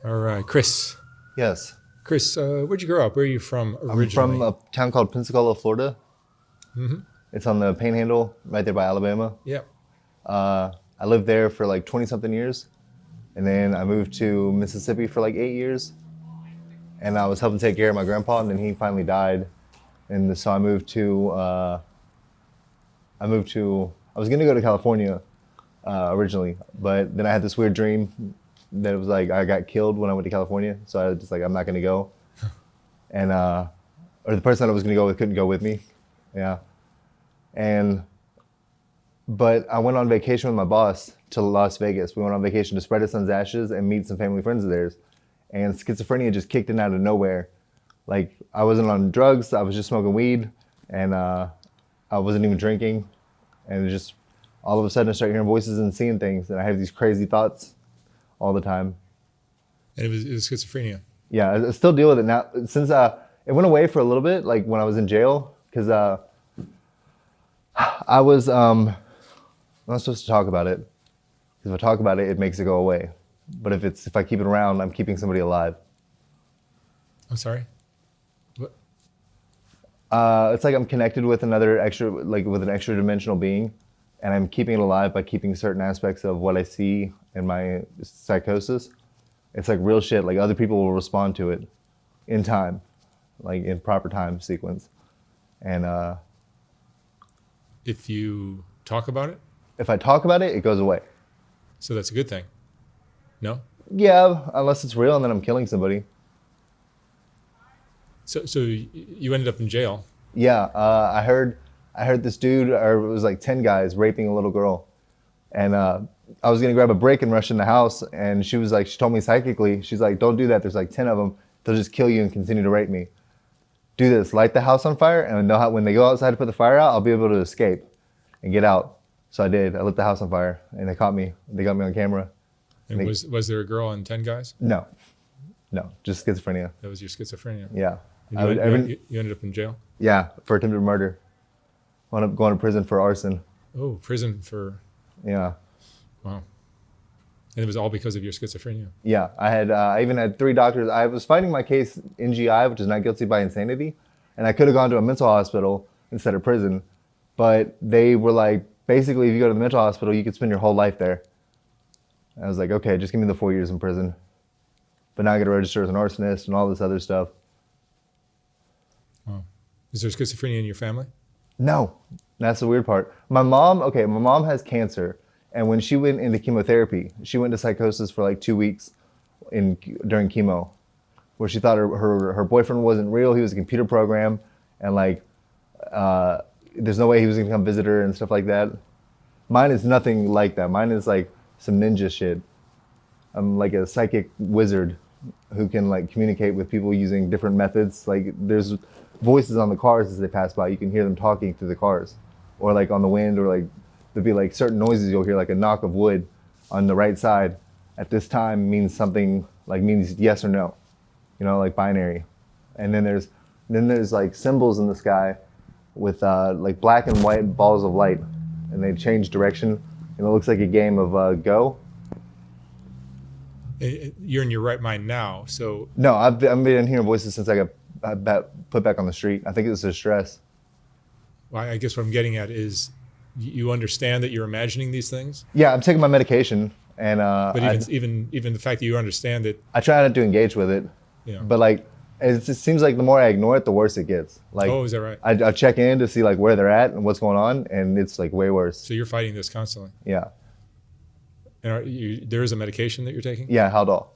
All right, Chris. Yes. Chris, where'd you grow up? Where are you from I'm originally? from a town called Pensacola, Florida. Mm-hmm. It's on the Panhandle, right there by Alabama. Yeah. I lived there for like 20 something years. And then I moved to Mississippi for like 8 years. And I was helping take care of my grandpa, and then he finally died. And so I was going to go to California originally. But then I had this weird dream that it was like I got killed when I went to California. So I was just like, I'm not going to go. And, or the person that I was going to go with couldn't go with me. Yeah. But I went on vacation with my boss to Las Vegas. We went on vacation to spread his son's ashes and meet some family friends of theirs. And schizophrenia just kicked in out of nowhere. Like, I wasn't on drugs, I was just smoking weed, and I wasn't even drinking. And it just, all of a sudden I started hearing voices and seeing things, and I have these crazy thoughts all the time. And it was schizophrenia. Yeah, I still deal with it now. Since it went away for a little bit, like when I was in jail, because I was, I'm not supposed to talk about it. Because if I talk about it, it makes it go away. But if I keep it around, I'm keeping somebody alive. I'm sorry? What? It's like I'm connected with with an extra dimensional being, and I'm keeping it alive by keeping certain aspects of what I see in my psychosis. It's like real shit. Like, other people will respond to it in time, like in proper time sequence. And If you talk about it? if I talk about it, it goes away. So that's a good thing. No? Yeah, unless it's real and then I'm killing somebody. So you ended up in jail. Yeah, I heard this dude, or it was like 10 guys raping a little girl. And I was gonna grab a break and rush in the house, and she told me psychically, she's like, don't do that, there's like 10 of them, they'll just kill you and continue to rape me. Do this, light the house on fire, and when they go outside to put the fire out, I'll be able to escape and get out. So I did, I lit the house on fire, and they caught me, they got me on camera. And was there a girl and 10 guys? No, just schizophrenia. That was your schizophrenia. Yeah. And you ended up in jail? Yeah, for attempted murder. Wound up going to prison for arson. Oh, prison for... Yeah. Wow. And it was all because of your schizophrenia? Yeah, I even had 3 doctors. I was fighting my case in GI, which is not guilty by insanity, and I could have gone to a mental hospital instead of prison, but they were like, basically, if you go to the mental hospital, you could spend your whole life there. I was like, okay, just give me the 4 years in prison. But now I got to register as an arsonist and all this other stuff. Wow. Is there schizophrenia in your family? No, that's the weird part. My mom has cancer. And when she went into chemotherapy, she went to psychosis for like 2 weeks during chemo, where she thought her boyfriend wasn't real. He was a computer program, and like, there's no way he was gonna come visit her and stuff like that. Mine is nothing like that. Mine is like some ninja shit. I'm like a psychic wizard who can like communicate with people using different methods. Like, there's voices on the cars as they pass by. You can hear them talking through the cars, or like on the wind, or like there'll be like certain noises you'll hear, like a knock of wood on the right side at this time means something, like means yes or no, like binary. And then there's like symbols in the sky with like black and white balls of light, and they change direction, and it looks like a game of Go. You're in your right mind now, so... No, I've been hearing voices since I got put back on the street. I think it was the stress. Well, I guess what I'm getting at is you understand that you're imagining these things? Yeah, I'm taking my medication, and but even the fact that you understand it... I try not to engage with it, but like, it seems like the more I ignore it, the worse it gets. Like, oh, is that right? I check in to see like where they're at and what's going on, and it's like way worse. So you're fighting this constantly? Yeah. And there is a medication that you're taking? Yeah, Haldol.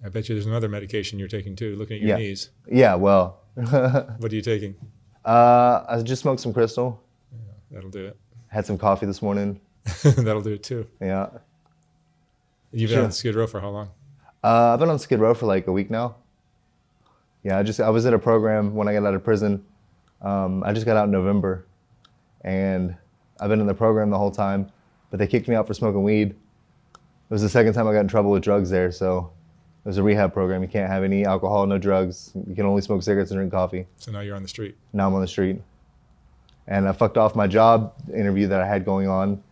I bet you there's another medication you're taking too, looking at your knees. Yeah, well. What are you taking? I just smoked some crystal. Yeah, that'll do it. Had some coffee this morning. That'll do it too. Yeah. You've been on Skid Row for how long? I've been on Skid Row for like a week now. Yeah, I was in a program when I got out of prison. I just got out in November, and I've been in the program the whole time, but they kicked me out for smoking weed. It was the second time I got in trouble with drugs there, so it was a rehab program. You can't have any alcohol, no drugs. You can only smoke cigarettes and drink coffee. So now you're on the street. Now I'm on the street. And I fucked off my job interview that I had going on,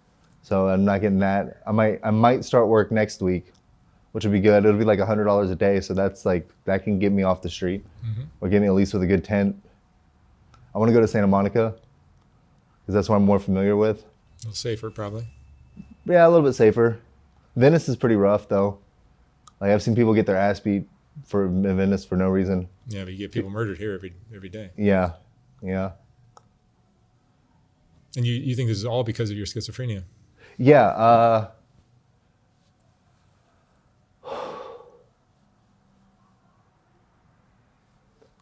so I'm not getting that. I might start work next week, which would be good. It'll be like $100 a day, so that's like that can get me off the street, or get me at least with a good tent. I want to go to Santa Monica because that's what I'm more familiar with. A little safer, probably. Yeah, a little bit safer. Venice is pretty rough though. Like I've seen people get their ass beat in Venice for no reason. Yeah, but you get people murdered here every day. Yeah, yeah, And you think this is all because of your schizophrenia? yeah.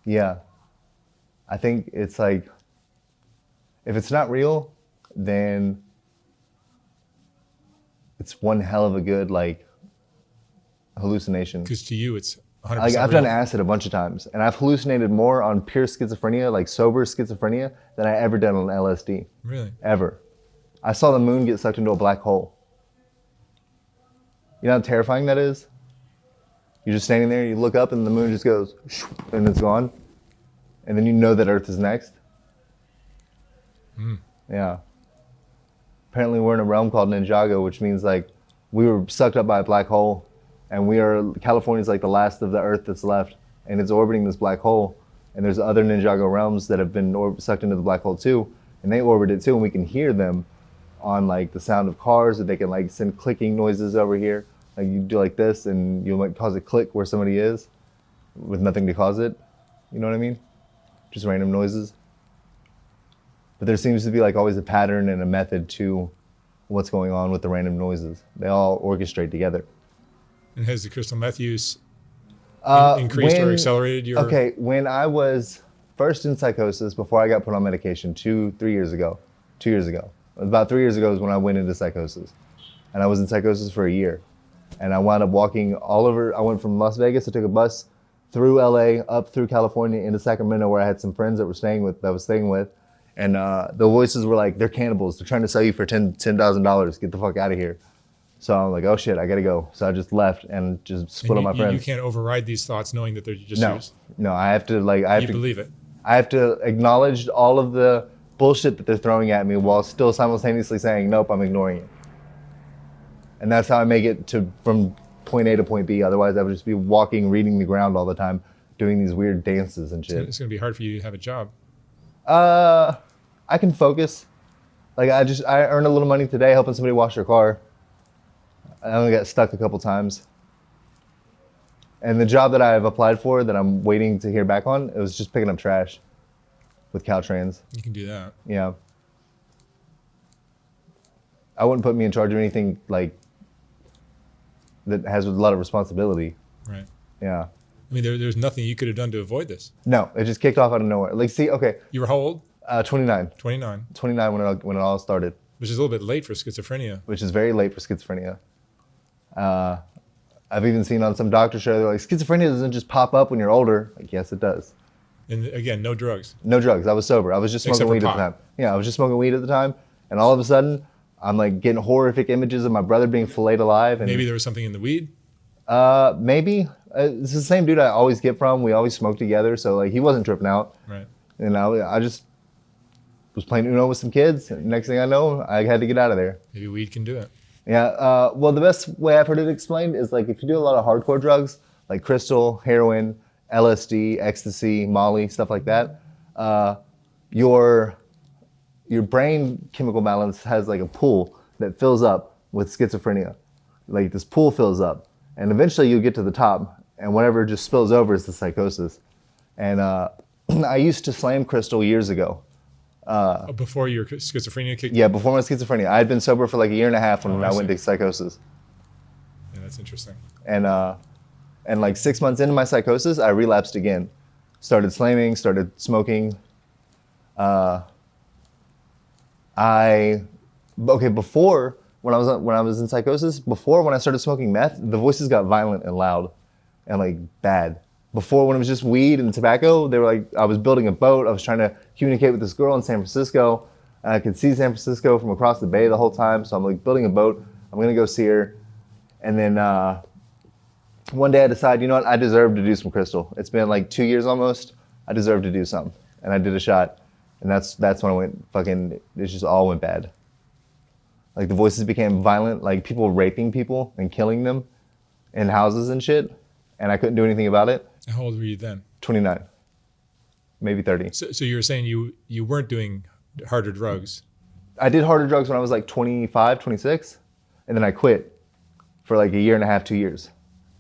Yeah, I think it's like if it's not real, then it's one hell of a good like hallucination. Because to you, it's 100% Like I've real. done acid a bunch of times, and I've hallucinated more on pure schizophrenia, like sober schizophrenia, than I ever done on LSD. Really? Ever. I saw the moon get sucked into a black hole. You know how terrifying that is? You're just standing there, you look up, and the moon just goes, and it's gone. And then you know that Earth is next. Yeah. Apparently we're in a realm called Ninjago, which means like we were sucked up by a black hole, and California's like the last of the Earth that's left, and it's orbiting this black hole. And there's other Ninjago realms that have been sucked into the black hole too, and they orbit it too, and we can hear them on like the sound of cars, that they can like send clicking noises over here. Like you do like this, and you might cause a click where somebody is, with nothing to cause it. You know what I mean? Just random noises. But there seems to be like always a pattern and a method to what's going on with the random noises. They all orchestrate together. And has the crystal meth use increased When- or accelerated your... Okay, when I was first in psychosis, before I got put on medication, 2 years ago, about 3 years ago is when I went into psychosis. And I was in psychosis for a year. And I wound up walking all over. I went from Las Vegas, I took a bus through LA, up through California, into Sacramento, where I had some friends that I was staying with. And the voices were like, they're cannibals. They're trying to sell you for $10,000. Get the fuck out of here. So I'm like, oh shit, I gotta go. So I just left and just split on my friends. You can't override these thoughts knowing that they're just No, yours. no, I have to Believe it. I have to acknowledge all of the bullshit that they're throwing at me while still simultaneously saying, nope, I'm ignoring it. And that's how I make it from point A to point B. Otherwise, I would just be walking, reading the ground all the time, doing these weird dances and shit. It's going to be hard for you to have a job. I can focus. Like I earned a little money today helping somebody wash their car. I only got stuck a couple times. And the job that I've applied for that I'm waiting to hear back on, it was just picking up trash with Caltrans. You can do that. Yeah. I wouldn't put me in charge of anything like that has a lot of responsibility. Right. Yeah. I mean, there's nothing you could have done to avoid this. No, it just kicked off out of nowhere. Like, see, okay, You were how old? 29. 29, 29 when it all started, which is a little bit late for schizophrenia. which is very late for schizophrenia. I've even seen on some doctor show, they're like, schizophrenia doesn't just pop up when you're older. Like, yes, it does. And again, no drugs. No drugs. I was sober. I was just smoking Except for weed at the pot. time. Yeah, I was just smoking weed at the time. And all of a sudden, I'm like getting horrific images of my brother being filleted alive. And Maybe there was something in the weed. maybe. It's the same dude I always get from. We always smoke together. So like he wasn't tripping out. Right. And I just was playing Uno with some kids. And next thing I know, I had to get out of there. Maybe weed can do it. Yeah. Well, the best way I've heard it explained is like if you do a lot of hardcore drugs, like crystal, heroin, LSD, ecstasy, Molly, stuff like that, your brain chemical balance has like a pool that fills up with schizophrenia. Like this pool fills up, and eventually you'll get to the top, and whatever just spills over is the psychosis. And I used to slam crystal years ago. Before your schizophrenia kicked Yeah, in? before my schizophrenia. I had been sober for like a year and a half when I I went see. to psychosis. Yeah, that's interesting. And like 6 months into my psychosis, I relapsed again. Started slamming, started smoking. Before when I was in psychosis, before when I started smoking meth, the voices got violent and loud and like bad. Before when it was just weed and tobacco, they were like, I was building a boat. I was trying to communicate with this girl in San Francisco. I could see San Francisco from across the bay the whole time. So I'm like building a boat. I'm gonna go see her. And then one day I decided, you know what, I deserve to do some crystal. It's been like 2 years almost. I deserve to do something. And I did a shot. And that's when I went fucking, it just all went bad. Like the voices became violent, like people raping people and killing them. in houses and shit, and I couldn't do anything about it. How old were you then? 29, maybe 30. So you were saying you weren't doing harder drugs. I did harder drugs when I was like 25, 26, and then I quit for like a year and a half, 2 years.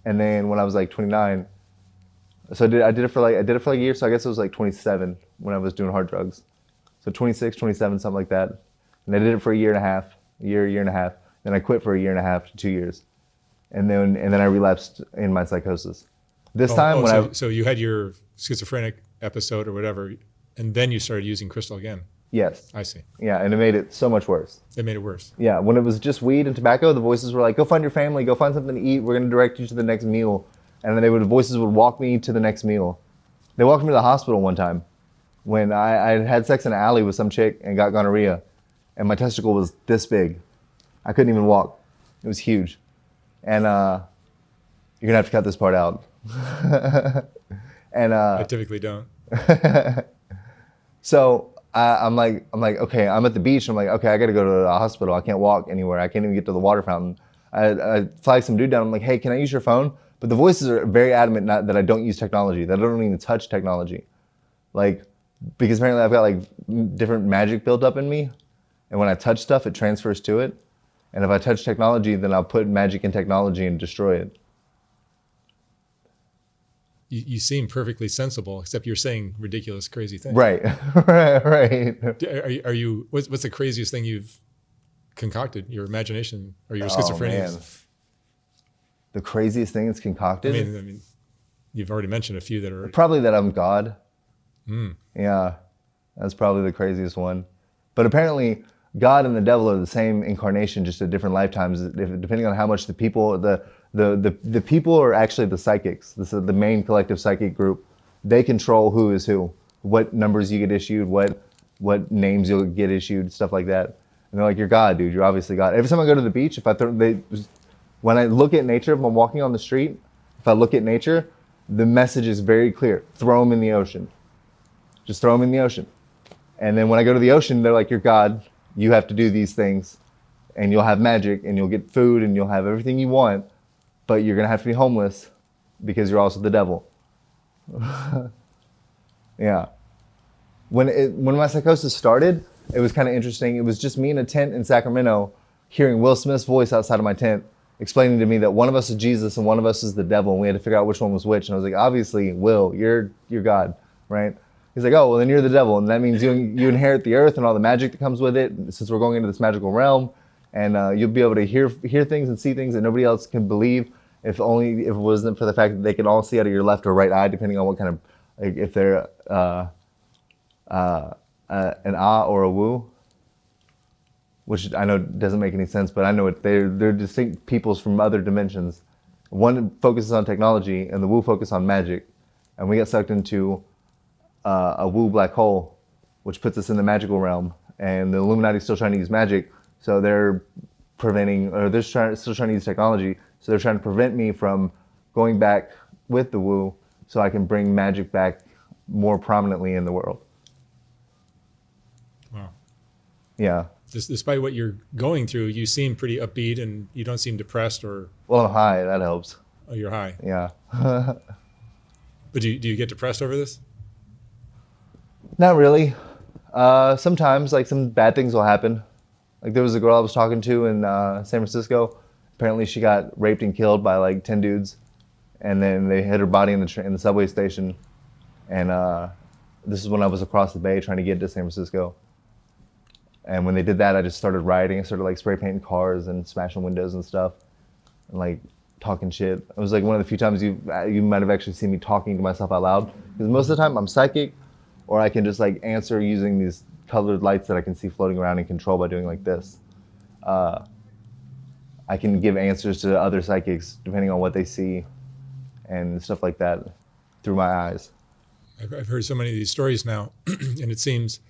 And then when I was like 29, so I did it for like a year, so I guess it was like 27 when I was doing hard drugs. So 26, 27, something like that. And I did it for a year and a half. Then I quit for a year and a half to 2 years. And then I relapsed in my psychosis. This time when so you had your schizophrenic episode or whatever, and then you started using crystal again. Yes. I see. Yeah, and it made it so much worse. It made it worse. Yeah, when it was just weed and tobacco, the voices were like, go find your family, go find something to eat, we're going to direct you to the next meal. And then the voices would walk me to the next meal. They walked me to the hospital one time when I had sex in an alley with some chick and got gonorrhea. And my testicle was this big. I couldn't even walk. It was huge. And you're going to have to cut this part out. And I typically don't. So I'm like, okay, I'm at the beach. I'm like, okay, I got to go to the hospital. I can't walk anywhere. I can't even get to the water fountain. I flag some dude down. I'm like, hey, can I use your phone? But the voices are very adamant that I don't use technology, that I don't even touch technology. Like, because apparently I've got like different magic built up in me. And when I touch stuff, it transfers to it. And if I touch technology, then I'll put magic in technology and destroy it. You seem perfectly sensible, except you're saying ridiculous, crazy things. Right, right. Are you? What's the craziest thing you've concocted? Your imagination or your schizophrenia? Oh, man. The craziest thing that's concocted? I mean, you've already mentioned a few that are probably that I'm God. Mm. Yeah, that's probably the craziest one. But apparently, God and the devil are the same incarnation, just at different lifetimes, depending on how much the people, the people are actually the psychics. This is the main collective psychic group. They control who is who, what numbers you get issued, what names you'll get issued, stuff like that. And they're like, you're God, dude. You're obviously God. Every time I go to the beach, when I look at nature, if I'm walking on the street, if I look at nature, the message is very clear. Throw them in the ocean. Just throw them in the ocean. And then when I go to the ocean, they're like, you're God. You have to do these things. And you'll have magic, and you'll get food, and you'll have everything you want. But you're going to have to be homeless because you're also the devil. Yeah. When my psychosis started, it was kind of interesting. It was just me in a tent in Sacramento hearing Will Smith's voice outside of my tent explaining to me that one of us is Jesus and one of us is the devil, and we had to figure out which one was which. And I was like, obviously, Will, you're God, right? He's like, oh, well, then you're the devil, and that means you inherit the earth and all the magic that comes with it, since we're going into this magical realm, and you'll be able to hear things and see things that nobody else can believe, if it wasn't for the fact that they can all see out of your left or right eye, depending on what kind of, like, if they're an ah or a woo, which I know doesn't make any sense, but I know they're distinct peoples from other dimensions. One focuses on technology, and the woo focus on magic, and we get sucked into a woo black hole, which puts us in the magical realm. And the Illuminati's still trying to use magic, so they're still trying to use technology, so they're trying to prevent me from going back with the woo, so I can bring magic back more prominently in the world. Wow. Yeah. Despite what you're going through, you seem pretty upbeat, and you don't seem depressed or. Well, I'm high. That helps. Oh, you're high. Yeah. But do you get depressed over this? Not really. Sometimes, like, some bad things will happen. Like, there was a girl I was talking to in San Francisco. Apparently, she got raped and killed by like 10 dudes, and then they hid her body in the subway station. And this is when I was across the bay trying to get to San Francisco. And when they did that, I just started rioting. I started like spray painting cars and smashing windows and stuff, and like talking shit. It was like one of the few times you might have actually seen me talking to myself out loud. Because most of the time I'm psychic, or I can just like answer using these colored lights that I can see floating around and control by doing like this. I can give answers to other psychics depending on what they see and stuff like that through my eyes. I've heard so many of these stories now, and it seems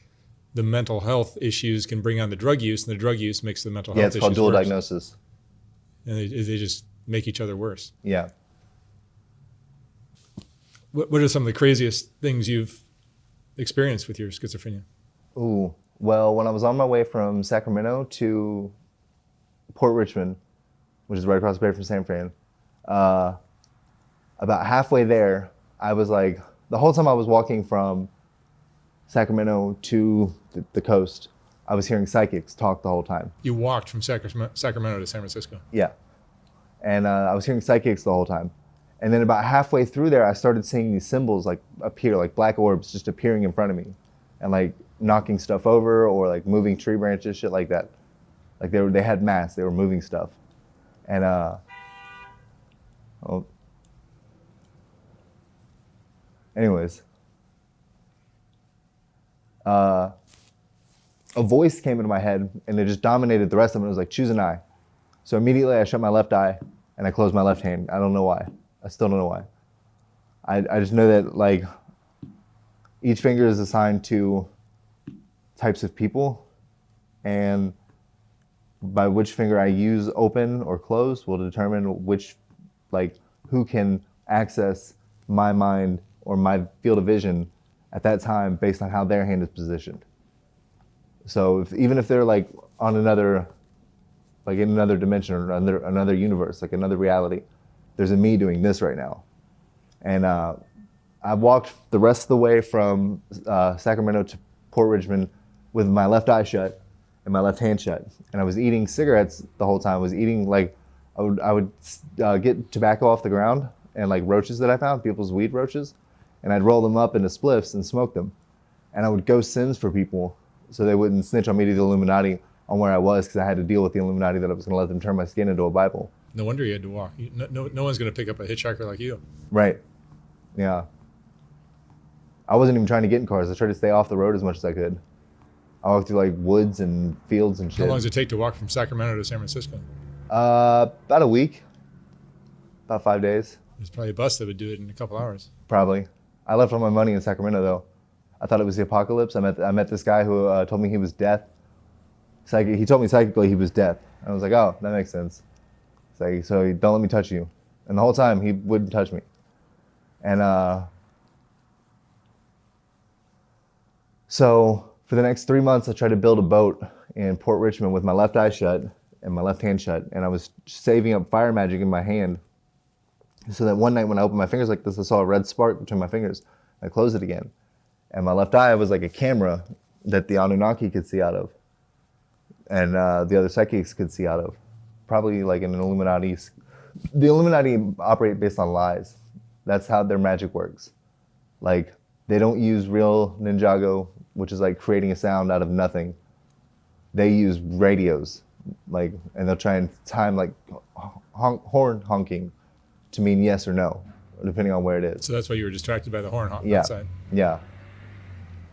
the mental health issues can bring on the drug use, and the drug use makes the mental health issues worse. Yeah, it's called dual diagnosis. And they just make each other worse. Yeah. What are some of the craziest things you've experienced with your schizophrenia? Ooh, well, when I was on my way from Sacramento to Port Richmond, which is right across the bay from San Fran, About halfway there, I was like, the whole time I was walking from Sacramento to the coast, I was hearing psychics talk the whole time. You walked from Sacramento to San Francisco. Yeah. And I was hearing psychics the whole time. And then about halfway through there, I started seeing these symbols like appear, like black orbs just appearing in front of me and like knocking stuff over or like moving tree branches, shit like that. Like they had mass, they were moving stuff. And anyways, a voice came into my head and it just dominated the rest of it. It was like, choose an eye. So immediately I shut my left eye and I closed my left hand. I don't know why. I still don't know why. I just know that like each finger is assigned to types of people, and by which finger I use open or closed will determine which, like, who can access my mind or my field of vision at that time based on how their hand is positioned. So even if they're like on another, like in another dimension or another universe, like another reality, there's a me doing this right now. And I walked the rest of the way from Sacramento to Port Richmond with my left eye shut and my left hand shut. And I was eating cigarettes the whole time. I was eating like, I would get tobacco off the ground and like roaches that I found, people's weed roaches, and I'd roll them up into spliffs and smoke them. And I would ghost sins for people so they wouldn't snitch on me to the Illuminati on where I was, because I had to deal with the Illuminati that I was going to let them turn my skin into a Bible. No wonder you had to walk. No one's going to pick up a hitchhiker like you. Right. Yeah. I wasn't even trying to get in cars. I tried to stay off the road as much as I could. I walked through like woods and fields and shit. How long does it take to walk from Sacramento to San Francisco? About a week. About 5 days. There's probably a bus that would do it in a couple hours. Probably. I left all my money in Sacramento though. I thought it was the apocalypse. I met this guy who told me he was death. He told me psychically he was death. I was like, oh, that makes sense. It's like, so don't let me touch you. And the whole time he wouldn't touch me. And so for the next 3 months, I tried to build a boat in Port Richmond with my left eye shut and my left hand shut. And I was saving up fire magic in my hand so that one night when I opened my fingers like this, I saw a red spark between my fingers. I closed it again. And my left eye was like a camera that the Anunnaki could see out of. And the other psychics could see out of. Probably like in an Illuminati. The Illuminati operate based on lies. That's how their magic works. Like, they don't use real Ninjago, which is like creating a sound out of nothing. They use radios, like, and they'll try and time like horn honking to mean yes or no, depending on where it is. So that's why you were distracted by the horn honk outside. Yeah.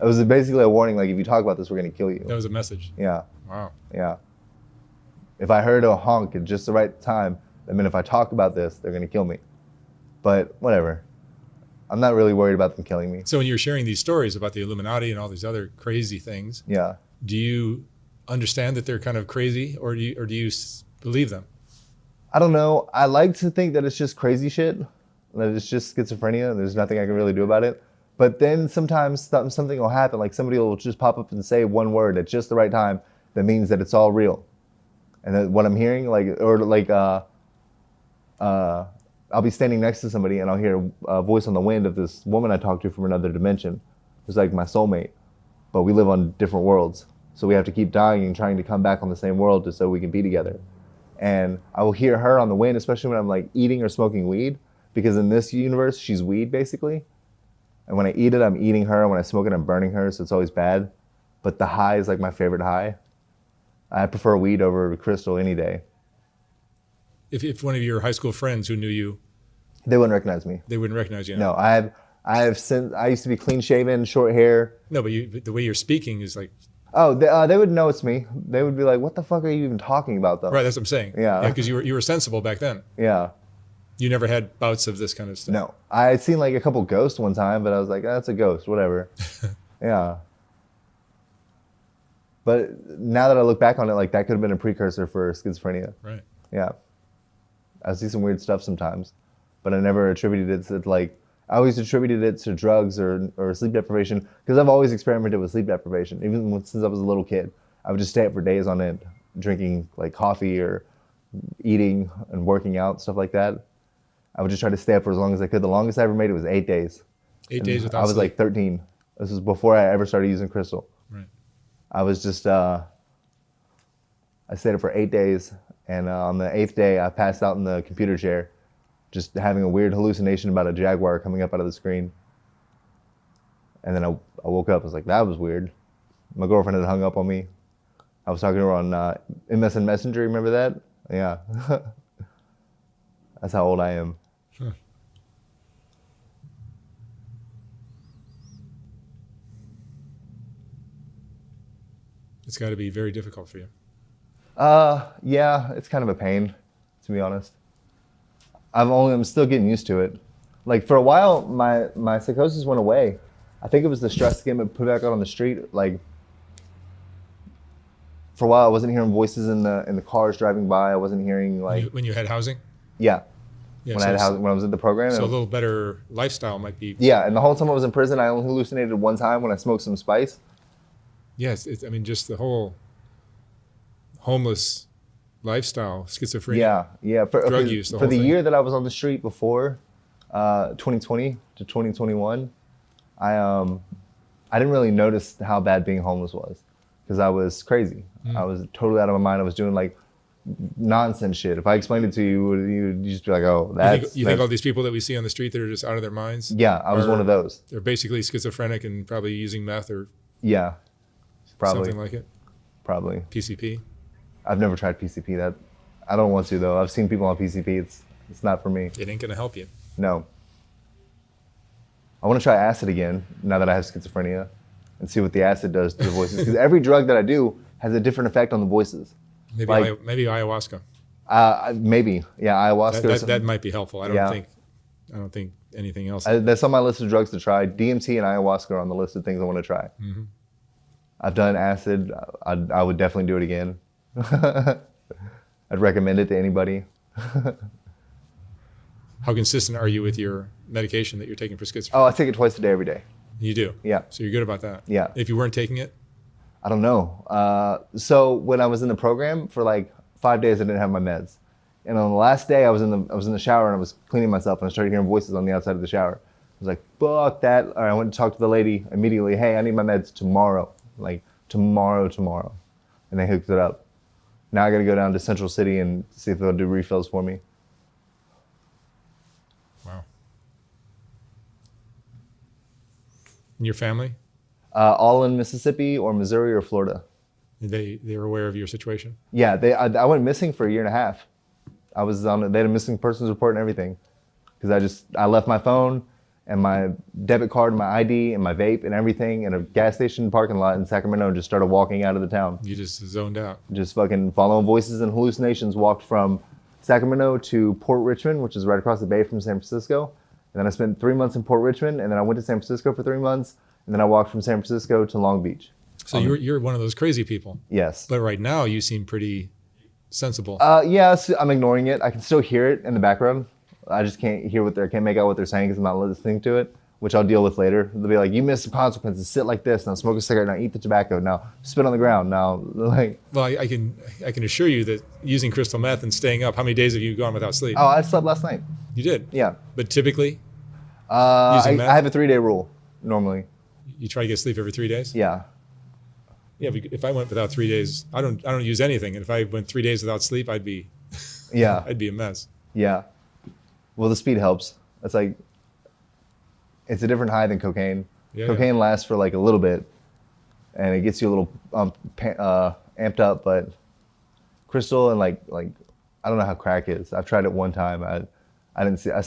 It was basically a warning, like, if you talk about this, we're going to kill you. That was a message. Yeah. Wow. Yeah. If I heard a honk at just the right time, I mean, if I talk about this, they're going to kill me. But whatever. I'm not really worried about them killing me. So when you're sharing these stories about the Illuminati and all these other crazy things, yeah, do you understand that they're kind of crazy, or do you believe them? I don't know. I like to think that it's just crazy shit, that it's just schizophrenia, and there's nothing I can really do about it. But then sometimes something will happen, like somebody will just pop up and say one word at just the right time that means that it's all real. And that what I'm hearing, I'll be standing next to somebody and I'll hear a voice on the wind of this woman I talked to from another dimension, who's like my soulmate, but we live on different worlds. So we have to keep dying and trying to come back on the same world just so we can be together. And I will hear her on the wind, especially when I'm like eating or smoking weed, because in this universe, she's weed basically. And when I eat it, I'm eating her. When I smoke it, I'm burning her, so it's always bad. But the high is like my favorite high. I prefer weed over crystal any day. If one of your high school friends who knew you, they wouldn't recognize me. They wouldn't recognize you. No, I have since I used to be clean shaven, short hair. No, but the way you're speaking is like. Oh, they would know it's me. They would be like, "What the fuck are you even talking about, though?" Right, that's what I'm saying. Yeah, because you were sensible back then. Yeah. You never had bouts of this kind of stuff. No, I had seen like a couple ghosts one time, but I was like, "That's a ghost, whatever." Yeah. But now that I look back on it, like that could have been a precursor for schizophrenia. Right. Yeah. I see some weird stuff sometimes, but I never attributed it to like, I always attributed it to drugs or sleep deprivation, because I've always experimented with sleep deprivation. Even since I was a little kid, I would just stay up for days on end, drinking like coffee or eating and working out, stuff like that. I would just try to stay up for as long as I could. The longest I ever made it was 8 days. 8 days without I was sleep. like 13. This was before I ever started using crystal. Right. I was just, I stayed up for 8 days. And on the 8th day, I passed out in the computer chair, just having a weird hallucination about a jaguar coming up out of the screen. And then I woke up. I was like, that was weird. My girlfriend had hung up on me. I was talking to her on MSN Messenger. Remember that? Yeah. That's how old I am. Huh. It's got to be very difficult for you. Yeah, it's kind of a pain, to be honest. I'm still getting used to it. Like for a while, my psychosis went away. I think it was the stress getting put back out on the street. Like for a while, I wasn't hearing voices in the cars driving by. I wasn't hearing like When you had housing? yeah. Yeah, When I was in the program. So a little better lifestyle might be. Yeah, and the whole time I was in prison, I only hallucinated one time when I smoked some spice. Yes, I mean, just the whole homeless lifestyle, schizophrenia. Yeah. Drug use, the for whole the thing. year that I was on the street before 2020 to 2021, I didn't really notice how bad being homeless was because I was crazy. I was totally out of my mind. I was doing like nonsense shit. If I explained it to you, you'd just be like, "Oh, You think all these people that we see on the street that are just out of their minds? Yeah, I was one of those. They're basically schizophrenic and probably using meth or Yeah, probably, something like it. probably. PCP. I've never tried PCP. That I don't want to though. I've seen people on PCP. It's not for me. It ain't gonna help you. No. I want to try acid again now that I have schizophrenia and see what the acid does to the voices. Because every drug that I do has a different effect on the voices. Maybe Like- maybe ayahuasca. Maybe. Yeah, ayahuasca. or That might be helpful. I don't think anything else. That's on my list of drugs to try. DMT and ayahuasca are on the list of things I want to try. Mm-hmm. I've done acid. I would definitely do it again. I'd recommend it to anybody. How consistent are you with your medication that you're taking for schizophrenia? Oh, I take it twice a day, every day. You do? Yeah. So you're good about that? Yeah. If you weren't taking it? I don't know. So when I was in the program for like 5 days, I didn't have my meds. And on the last day, I was in the shower and I was cleaning myself and I started hearing voices on the outside of the shower. I was like, fuck that. All right, I went to talk to the lady immediately. Hey, I need my meds tomorrow. Like tomorrow. And they hooked it up. Now I got to go down to Central City and see if they'll do refills for me. Wow. And your family? All in Mississippi or Missouri or Florida. They were aware of your situation? Yeah, I went missing for a year and a half. I was they had a missing persons report and everything. Because I left my phone and my debit card and my ID and my vape and everything in a gas station parking lot in Sacramento and just started walking out of the town. You just zoned out. Just fucking following voices and hallucinations, walked from Sacramento to Port Richmond, which is right across the bay from San Francisco. And then I spent 3 months in Port Richmond, and then I went to San Francisco for 3 months, and then I walked from San Francisco to Long Beach. So you're one of those crazy people. Yes. But right now you seem pretty sensible. Yes, I'm ignoring it. I can still hear it in the background. I just can't can't make out what they're saying because I'm not listening to it, which I'll deal with later. They'll be like, you missed some consequences. Sit like this. Now smoke a cigarette. Now eat the tobacco. Now spit on the ground. Now like. Well, I can assure you that using crystal meth and staying up, how many days have you gone without sleep? Oh, I slept last night. You did? Yeah. But typically, I meth? have a 3-day rule normally. you try to get sleep every 3 days? Yeah. Yeah, if I went without 3 days, I don't use anything. And if I went 3 days without sleep, I'd be a mess. Yeah. Well, the speed helps. It's like, it's a different high than cocaine. Yeah, Cocaine lasts for like a little bit, and it gets you a little amped up. But crystal and like I don't know how crack is. I've tried it one time. I didn't see. I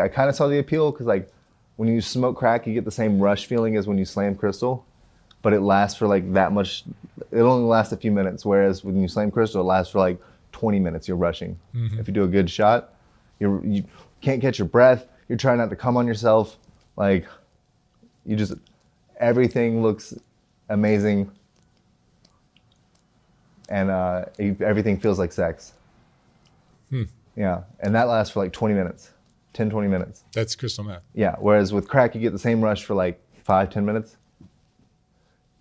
kind of saw the appeal because like when you smoke crack, you get the same rush feeling as when you slam crystal, but it lasts for like that much. It only lasts a few minutes. Whereas when you slam crystal, it lasts for like 20 minutes. You're rushing. Mm-hmm. If you do a good shot, you can't catch your breath. You're trying not to come on yourself. Like, everything looks amazing. And everything feels like sex. Yeah, and that lasts for like 20 minutes, 10, 20 minutes. That's crystal meth. Yeah, whereas with crack, you get the same rush for like 5, 10 minutes.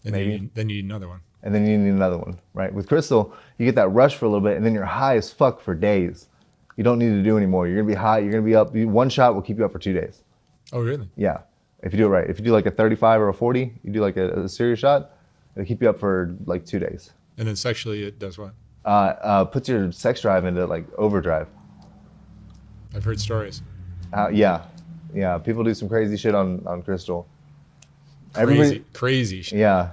And Maybe. then you need another one. And then you need another one, right? With crystal, you get that rush for a little bit, and then you're high as fuck for days. You don't need to do anymore. You're gonna be hot. You're gonna be up. One shot will keep you up for 2 days. Oh, really? Yeah, if you do it right. If you do like a 35 or a 40, you do like a serious shot, it'll keep you up for like 2 days. And then sexually, it does what? Puts your sex drive into like overdrive. I've heard stories. Yeah. People do some crazy shit on crystal. Crazy shit. Yeah.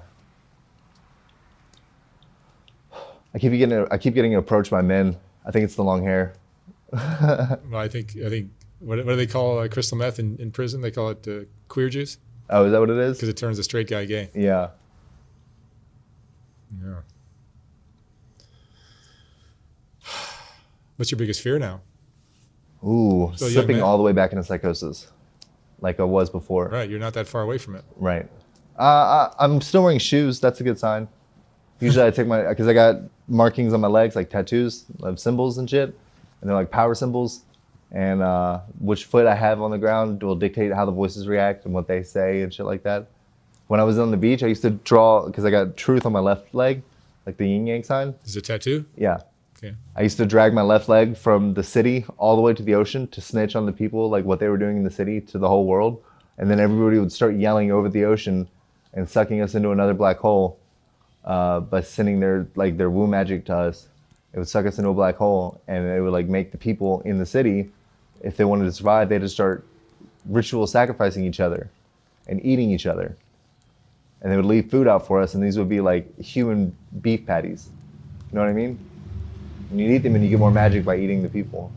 I keep getting approached by men. I think it's the long hair. Well, I think what do they call crystal meth in prison? They call it queer juice. Oh, is that what it is? Because it turns a straight guy gay. Yeah. Yeah. What's your biggest fear now? Ooh, Still a young slipping man. all the way back into psychosis, like I was before. Right, you're not that far away from it. Right. I'm still wearing shoes. That's a good sign. Usually I take because I got markings on my legs, like tattoos of symbols and shit, and they're like power symbols. And which foot I have on the ground will dictate how the voices react and what they say and shit like that. When I was on the beach, I used to draw, because I got truth on my left leg, like the yin yang sign. Is it a tattoo? Yeah. Okay. I used to drag my left leg from the city all the way to the ocean to snitch on the people, like what they were doing in the city to the whole world. And then everybody would start yelling over the ocean and sucking us into another black hole by sending their woo magic to us. It would suck us into a black hole, and it would like make the people in the city, if they wanted to survive, they had to start ritual sacrificing each other and eating each other. And they would leave food out for us, and these would be like human beef patties. You know what I mean? And you eat them and you get more magic by eating the people.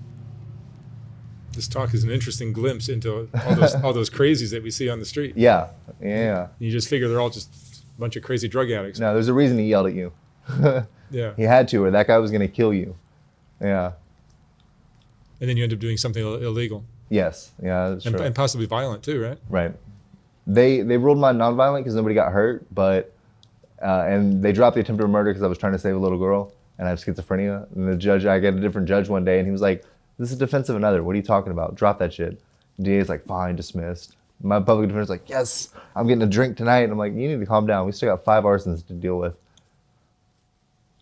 This talk is an interesting glimpse into all those crazies that we see on the street. Yeah. You just figure they're all just a bunch of crazy drug addicts. No, there's a reason he yelled at you. Yeah. He had to, or that guy was going to kill you. Yeah. And then you end up doing something illegal. Yes. Yeah, that's true. And possibly violent too, right? Right. They ruled mine nonviolent because nobody got hurt, but and they dropped the attempted murder because I was trying to save a little girl and I have schizophrenia. And the judge, I got a different judge one day, and he was like, "This is defense of another. What are you talking about? Drop that shit." The DA's like, "Fine, dismissed." My public defender's like, "Yes, I'm getting a drink tonight." And I'm like, "You need to calm down. We still got 5 arsons to deal with."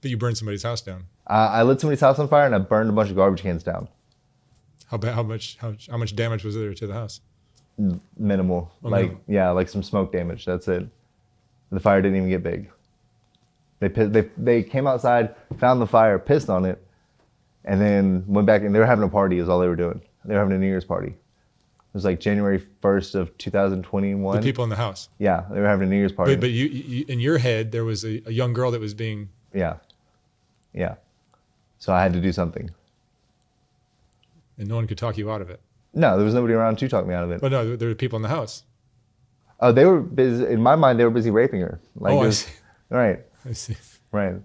But you burned somebody's house down. I lit somebody's house on fire and I burned a bunch of garbage cans down. How much damage was there to the house? Minimal. Oh, like minimal. Yeah, like some smoke damage. That's it. The fire didn't even get big. They came outside, found the fire, pissed on it, and then went back, and they were having a party is all they were doing. They were having a New Year's party. It was like January 1st of 2021. The people in the house. Yeah, they were having a New Year's party. But you in your head, there was a young girl that was being... Yeah. So I had to do something. And no one could talk you out of it. No, there was nobody around to talk me out of it. But no, there were people in the house. Oh, they were busy. In my mind, they were busy raping her. Like, I see. Right. I see. Right.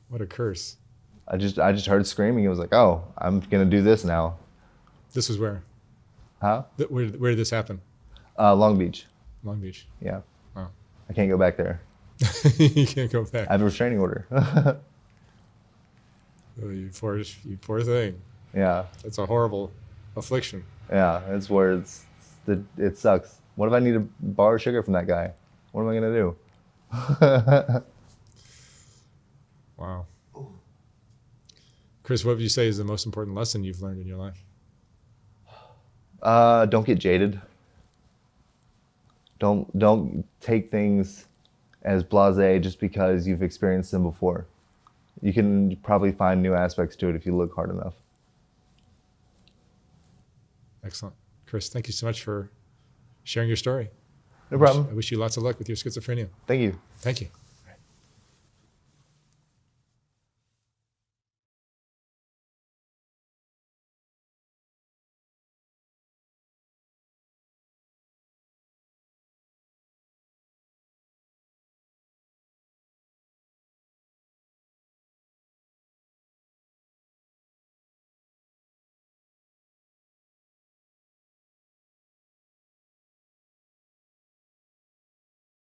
What a curse. I just heard screaming. It was like, oh, I'm gonna do this now. This was where? Huh? Where did this happen? Long Beach. Long Beach. Yeah. Wow. I can't go back there. You can't go back. I have a restraining order. Oh, you poor thing. Yeah. That's a horrible affliction. Yeah. It's where it sucks. What if I need to borrow sugar from that guy? What am I gonna do? Wow. Chris, what would you say is the most important lesson you've learned in your life? Don't get jaded. Don't take things as blasé just because you've experienced them before. You can probably find new aspects to it if you look hard enough. Excellent. Chris, thank you so much for sharing your story. No problem. I wish you lots of luck with your schizophrenia. Thank you. Thank you.